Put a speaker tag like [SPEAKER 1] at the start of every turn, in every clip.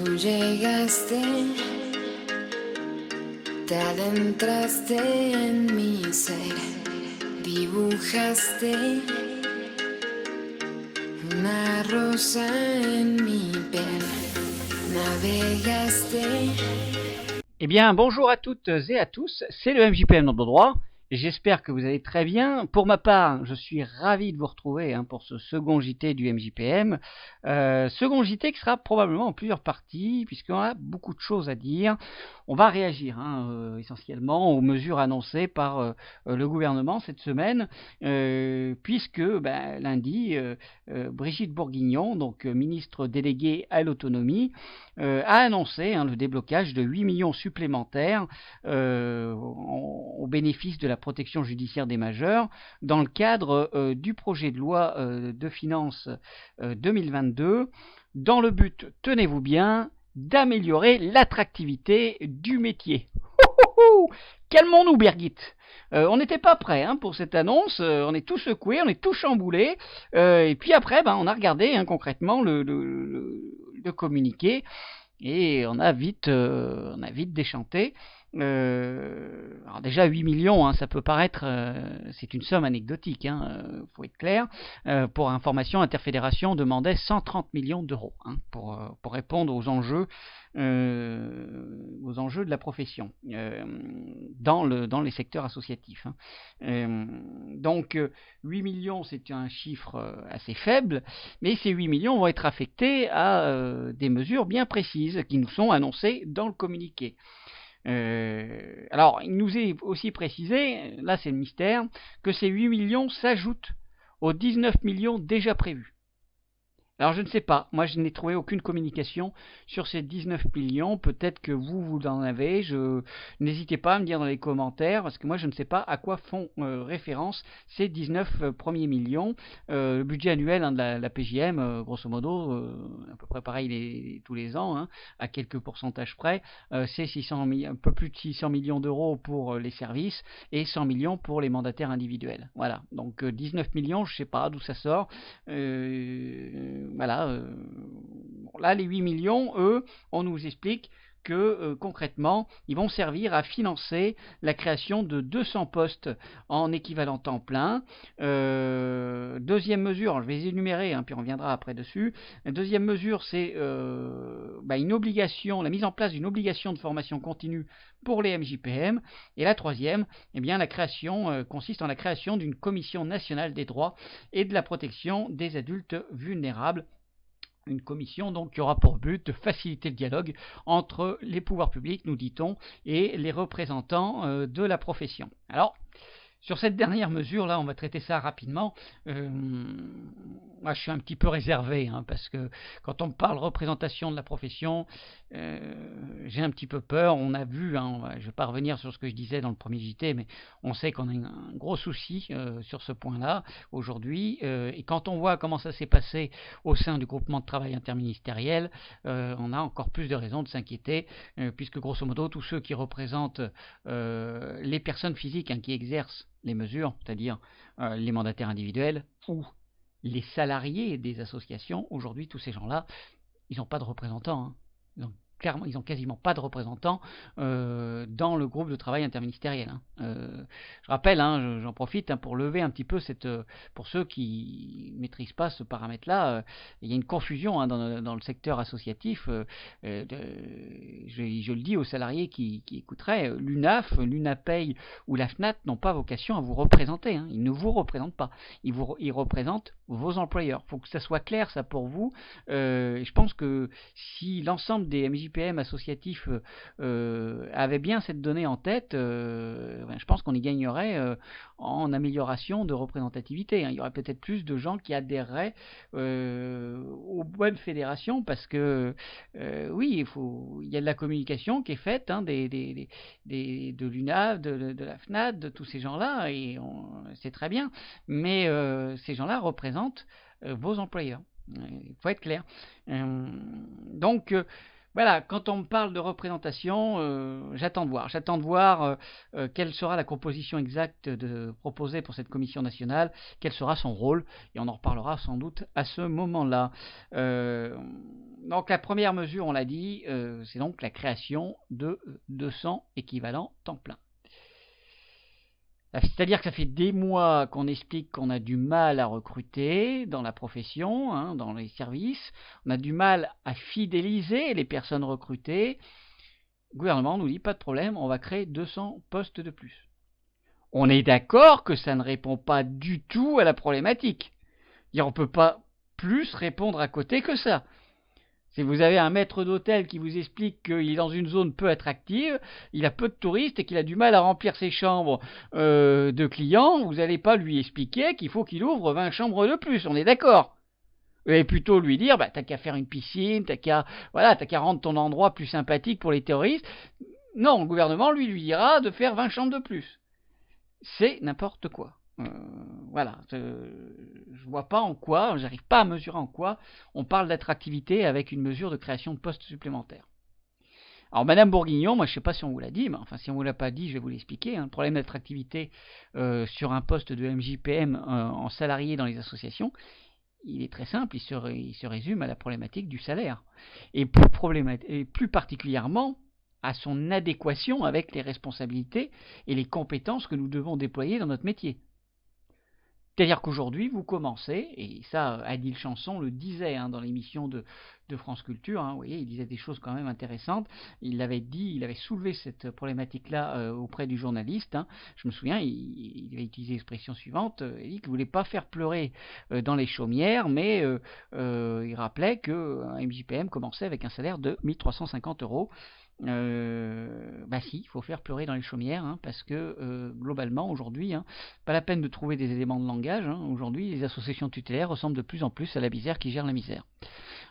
[SPEAKER 1] Tú llegaste, te adentraste en mi ser, dibujaste una rosa en mi piel, navegaste.
[SPEAKER 2] Eh bien, bonjour à toutes et à tous, c'est le MJPM dans le droit. J'espère que vous allez très bien. Pour ma part, je suis ravi de vous retrouver pour ce second JT du MJPM. Second JT qui sera probablement en plusieurs parties, puisqu'on a beaucoup de choses à dire. On va réagir essentiellement aux mesures annoncées par le gouvernement cette semaine, puisque lundi, Brigitte Bourguignon, donc ministre déléguée à l'autonomie, a annoncé le déblocage de 8 millions supplémentaires au bénéfice de la protection judiciaire des majeurs dans le cadre du projet de loi de finances 2022 dans le but, tenez-vous bien, d'améliorer l'attractivité du métier. Calmons-nous, Birgit. On n'était pas prêts pour cette annonce, on est tous secoués, on est tous chamboulés, et puis après on a regardé concrètement le communiqué, et on a vite déchanté. Alors déjà 8 millions, ça peut paraître, c'est une somme anecdotique, faut être clair. Pour information, Interfédération demandait 130 millions d'euros pour répondre aux enjeux de la profession dans les secteurs associatifs. Donc 8 millions, c'est un chiffre assez faible, mais ces 8 millions vont être affectés à des mesures bien précises qui nous sont annoncées dans le communiqué. Alors, il nous est aussi précisé, là c'est le mystère, que ces 8 millions s'ajoutent aux 19 millions déjà prévus. Alors je ne sais pas, moi je n'ai trouvé aucune communication sur ces 19 millions, peut-être que vous en avez, n'hésitez pas à me dire dans les commentaires, parce que moi je ne sais pas à quoi font référence ces 19 premiers millions. Le budget annuel de la PJM, grosso modo, à peu près pareil tous les ans, à quelques pourcentages près, c'est un peu plus de 600 millions d'euros pour les services et 100 millions pour les mandataires individuels. Voilà, donc 19 millions, je ne sais pas d'où ça sort. Là, les 8 millions, eux, on nous explique que concrètement, ils vont servir à financer la création de 200 postes en équivalent temps plein. Deuxième mesure, je vais les énumérer, puis on reviendra après dessus. La deuxième mesure, c'est une obligation, la mise en place d'une obligation de formation continue pour les MJPM. Et la troisième, la création consiste en la création d'une commission nationale des droits et de la protection des adultes vulnérables. Une commission donc qui aura pour but de faciliter le dialogue entre les pouvoirs publics, nous dit-on, et les représentants de la profession. Alors, sur cette dernière mesure, là, on va traiter ça rapidement. Moi, je suis un petit peu réservé, parce que quand on me parle représentation de la profession, j'ai un petit peu peur. On a vu, je ne vais pas revenir sur ce que je disais dans le premier JT, mais on sait qu'on a un gros souci sur ce point-là aujourd'hui. Et quand on voit comment ça s'est passé au sein du groupement de travail interministériel, on a encore plus de raisons de s'inquiéter, puisque grosso modo, tous ceux qui représentent les personnes physiques qui exercent les mesures, c'est-à-dire les mandataires individuels ou les salariés des associations, aujourd'hui tous ces gens-là, ils n'ont pas de représentants. Ils n'ont quasiment pas de représentants dans le groupe de travail interministériel. Je rappelle, j'en profite pour lever un petit peu pour ceux qui ne maîtrisent pas ce paramètre-là, il y a une confusion dans le secteur associatif. Je le dis aux salariés qui écouteraient, l'UNAF, l'UNAPEI ou la FNAT n'ont pas vocation à vous représenter. Ils ne vous représentent pas. Ils représentent vos employeurs. Il faut que ça soit clair, ça, pour vous. Je pense que si l'ensemble des MJPM associatifs avait bien cette donnée en tête, je pense qu'on y gagnerait en amélioration de représentativité. Il y aurait peut-être plus de gens qui adhéreraient aux bonnes fédérations, parce que oui, il y a de la communication qui est faite de l'UNAF, de la FNAT, de tous ces gens-là, et c'est très bien, mais ces gens-là représentent vos employeurs. Il faut être clair. Donc Voilà, quand on me parle de représentation, j'attends de voir. J'attends de voir quelle sera la composition exacte proposée pour cette commission nationale, quel sera son rôle, et on en reparlera sans doute à ce moment-là. Donc la première mesure, on l'a dit, c'est donc la création de 200 équivalents temps plein. C'est-à-dire que ça fait des mois qu'on explique qu'on a du mal à recruter dans la profession, hein, dans les services, on a du mal à fidéliser les personnes recrutées. Le gouvernement nous dit pas de problème, on va créer 200 postes de plus. On est d'accord que ça ne répond pas du tout à la problématique. On ne peut pas plus répondre à côté que ça. Si vous avez un maître d'hôtel qui vous explique qu'il est dans une zone peu attractive, il a peu de touristes et qu'il a du mal à remplir ses chambres de clients, vous n'allez pas lui expliquer qu'il faut qu'il ouvre 20 chambres de plus, on est d'accord. Vous allez plutôt lui dire, t'as qu'à faire une piscine, t'as qu'à rendre ton endroit plus sympathique pour les touristes. Non, le gouvernement lui dira de faire 20 chambres de plus. C'est n'importe quoi. Voilà, je vois pas en quoi, j'arrive pas à mesurer en quoi on parle d'attractivité avec une mesure de création de postes supplémentaires. Alors Madame Bourguignon, moi je sais pas si on vous l'a dit, mais enfin si on vous l'a pas dit, je vais vous l'expliquer. Le problème d'attractivité sur un poste de MJPM en salarié dans les associations, il est très simple, il se résume à la problématique du salaire. Et plus particulièrement à son adéquation avec les responsabilités et les compétences que nous devons déployer dans notre métier. C'est-à-dire qu'aujourd'hui, vous commencez, et ça, Adil Chanson le disait dans l'émission de France Culture, vous voyez, il disait des choses quand même intéressantes. Il l'avait dit, il avait soulevé cette problématique-là auprès du journaliste. Je me souviens, il avait utilisé l'expression suivante, il dit qu'il ne voulait pas faire pleurer dans les chaumières, mais il rappelait qu'un MJPM commençait avec un salaire de 1350 €. Si, il faut faire pleurer dans les chaumières, parce que globalement aujourd'hui, pas la peine de trouver des éléments de langage. Aujourd'hui, les associations tutélaires ressemblent de plus en plus à la misère qui gère la misère.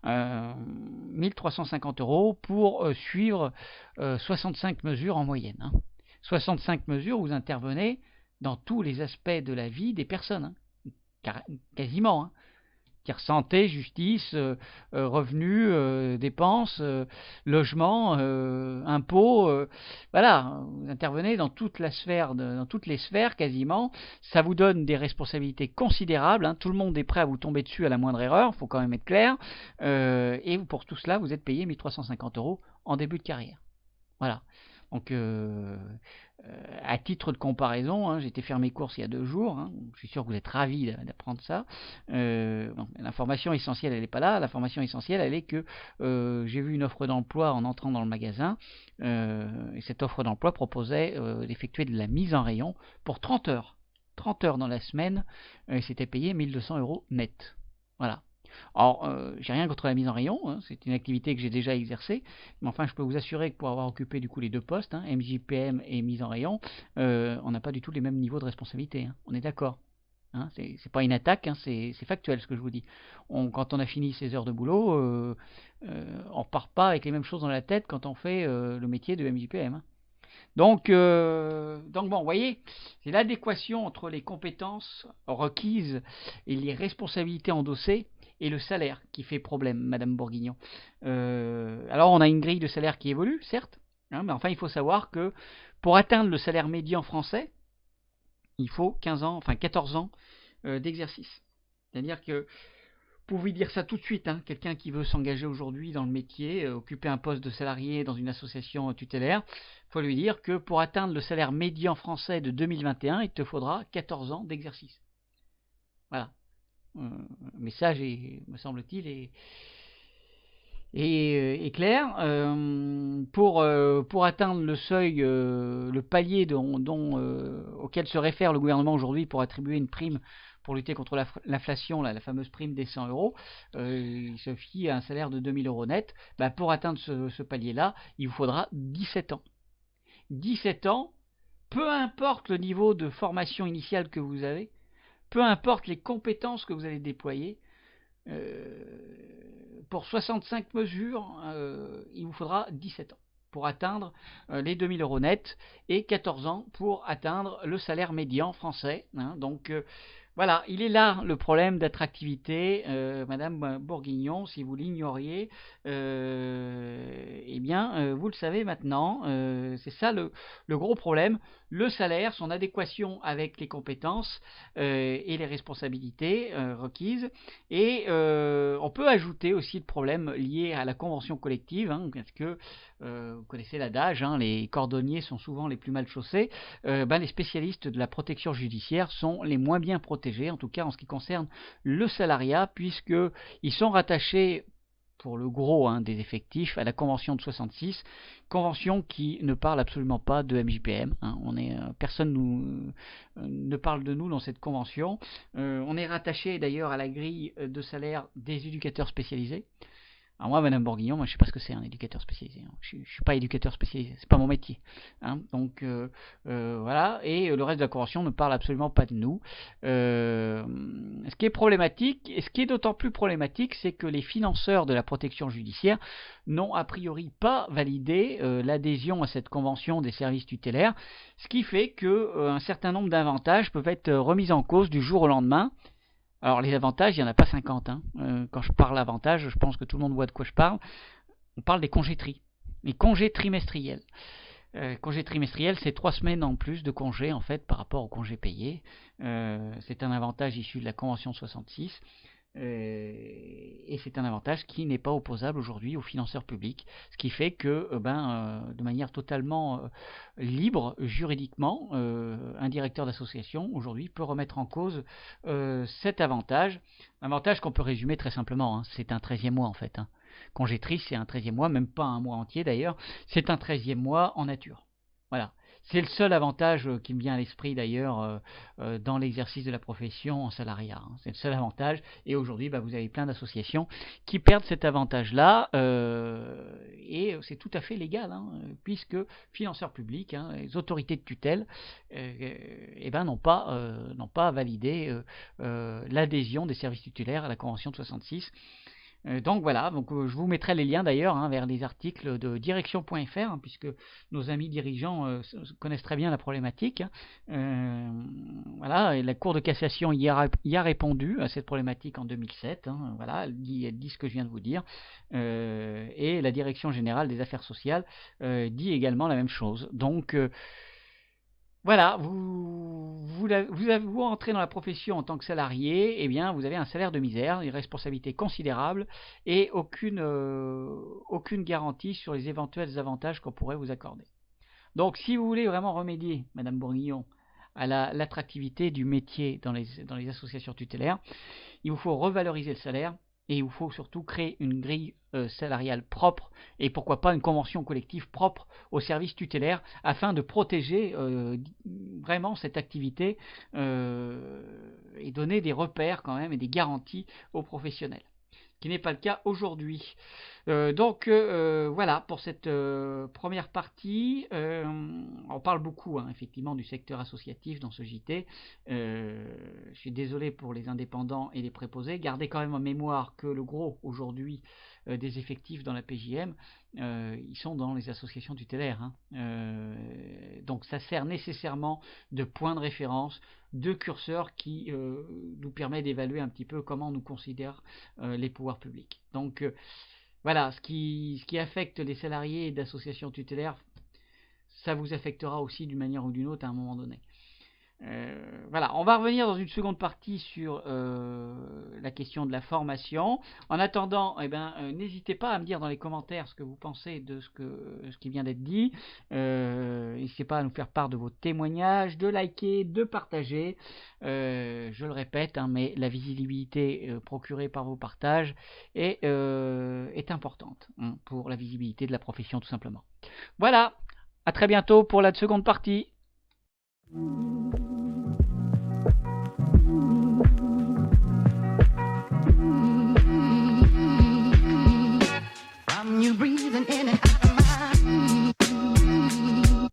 [SPEAKER 2] 1350 € pour suivre 65 mesures en moyenne. 65 mesures, vous intervenez dans tous les aspects de la vie des personnes, quasiment. Santé, justice, revenus, dépenses, logement, impôts, voilà, vous intervenez dans toute la sphère, dans toutes les sphères quasiment. Ça vous donne des responsabilités considérables. Tout le monde est prêt à vous tomber dessus à la moindre erreur, il faut quand même être clair. Et pour tout cela, vous êtes payé 1350 € en début de carrière. Voilà. Donc, à titre de comparaison, j'ai été faire mes courses il y a 2 jours. Je suis sûr que vous êtes ravis d'apprendre ça. L'information essentielle, elle n'est pas là. L'information essentielle, elle est que j'ai vu une offre d'emploi en entrant dans le magasin. Et cette offre d'emploi proposait d'effectuer de la mise en rayon pour 30 heures. 30 heures dans la semaine. Et c'était payé 1200 € net. Voilà. Alors, j'ai rien contre la mise en rayon, c'est une activité que j'ai déjà exercée, mais enfin je peux vous assurer que pour avoir occupé du coup les 2 postes, MJPM et mise en rayon, on n'a pas du tout les mêmes niveaux de responsabilité, on est d'accord. C'est pas une attaque, c'est factuel ce que je vous dis. Quand on a fini ses heures de boulot, on repart pas avec les mêmes choses dans la tête quand on fait le métier de MJPM. Donc bon, vous voyez, c'est l'adéquation entre les compétences requises et les responsabilités endossées et le salaire qui fait problème, Madame Bourguignon. Alors on a une grille de salaire qui évolue, certes, mais enfin il faut savoir que pour atteindre le salaire médian français, il faut 14 ans d'exercice. C'est-à-dire que, pour vous dire ça tout de suite, quelqu'un qui veut s'engager aujourd'hui dans le métier, occuper un poste de salarié dans une association tutélaire, il faut lui dire que pour atteindre le salaire médian français de 2021, il te faudra 14 ans d'exercice. Voilà. Le message, me semble-t-il, est clair. Pour atteindre le seuil, le palier auquel se réfère le gouvernement aujourd'hui pour attribuer une prime pour lutter contre l'inflation, la fameuse prime des 100 €, il se fie à un salaire de 2000 € net. Pour atteindre ce palier-là, il vous faudra 17 ans. 17 ans, peu importe le niveau de formation initiale que vous avez, peu importe les compétences que vous allez déployer, pour 65 mesures, il vous faudra 17 ans pour atteindre les 2000 € net et 14 ans pour atteindre le salaire médian français. Donc Voilà, il est là le problème d'attractivité, Madame Bourguignon, si vous l'ignoriez, eh bien, vous le savez maintenant, c'est ça le gros problème, le salaire, son adéquation avec les compétences et les responsabilités requises, et on peut ajouter aussi le problème lié à la convention collective, hein, parce que vous connaissez l'adage, hein, les cordonniers sont souvent les plus mal chaussés, les spécialistes de la protection judiciaire sont les moins bien protégés, en tout cas en ce qui concerne le salariat, puisqu'ils sont rattachés pour le gros des effectifs à la convention de 66, convention qui ne parle absolument pas de MJPM. Personne ne parle de nous dans cette convention. On est rattaché d'ailleurs à la grille de salaire des éducateurs spécialisés. Alors moi, Madame Bourguignon, moi je sais pas ce que c'est un éducateur spécialisé. Je suis pas éducateur spécialisé, c'est pas mon métier. Donc voilà, et le reste de la convention ne parle absolument pas de nous. Ce qui est problématique, et ce qui est d'autant plus problématique, c'est que les financeurs de la protection judiciaire n'ont a priori pas validé l'adhésion à cette convention des services tutélaires, ce qui fait que un certain nombre d'avantages peuvent être remis en cause du jour au lendemain. Alors les avantages, il n'y en a pas 50. Quand je parle avantages, je pense que tout le monde voit de quoi je parle. On parle des congés les congés trimestriels. Congés trimestriels, c'est 3 semaines en plus de congés en fait par rapport aux congés payés. C'est un avantage issu de la Convention 66. Et c'est un avantage qui n'est pas opposable aujourd'hui aux financeurs publics, ce qui fait que de manière totalement libre juridiquement, un directeur d'association aujourd'hui peut remettre en cause cet avantage qu'on peut résumer très simplement, c'est un 13e mois en fait. Congé triste, c'est un 13e mois, même pas un mois entier d'ailleurs, c'est un 13e mois en nature. Voilà. C'est le seul avantage qui me vient à l'esprit d'ailleurs dans l'exercice de la profession en salariat. C'est le seul avantage. Et aujourd'hui, vous avez plein d'associations qui perdent cet avantage-là. Et c'est tout à fait légal, puisque financeurs publics, les autorités de tutelle, n'ont pas validé l'adhésion des services tutélaires à la Convention de 66. Donc voilà, je vous mettrai les liens d'ailleurs vers les articles de direction.fr, puisque nos amis dirigeants connaissent très bien la problématique. Voilà, et la Cour de cassation y a répondu à cette problématique en 2007. Voilà, elle dit ce que je viens de vous dire. Et la Direction générale des affaires sociales dit également la même chose. Donc voilà, vous entrez dans la profession en tant que salarié, vous avez un salaire de misère, une responsabilité considérable et aucune garantie sur les éventuels avantages qu'on pourrait vous accorder. Donc si vous voulez vraiment remédier, Madame Bourguignon, à l'attractivité du métier dans les associations tutélaires, il vous faut revaloriser le salaire. Et il vous faut surtout créer une grille salariale propre et pourquoi pas une convention collective propre aux services tutélaires afin de protéger vraiment cette activité et donner des repères quand même et des garanties aux professionnels. Ce qui n'est pas le cas aujourd'hui. Voilà pour cette première partie. On parle beaucoup effectivement du secteur associatif dans ce JT. Je suis désolé pour les indépendants et les préposés. Gardez quand même en mémoire que le gros aujourd'hui des effectifs dans la PJM, ils sont dans les associations tutélaires. Donc ça sert nécessairement de point de référence, de curseur qui nous permet d'évaluer un petit peu comment nous considèrent les pouvoirs publics. Donc voilà, ce qui affecte les salariés d'associations tutélaires, ça vous affectera aussi d'une manière ou d'une autre à un moment donné. Voilà, on va revenir dans une seconde partie sur la question de la formation. En attendant, n'hésitez pas à me dire dans les commentaires ce que vous pensez de ce qui vient d'être dit. N'hésitez pas à nous faire part de vos témoignages, de liker, de partager. Je le répète, mais la visibilité procurée par vos partages est importante pour la visibilité de la profession tout simplement. Voilà, à très bientôt pour la seconde partie.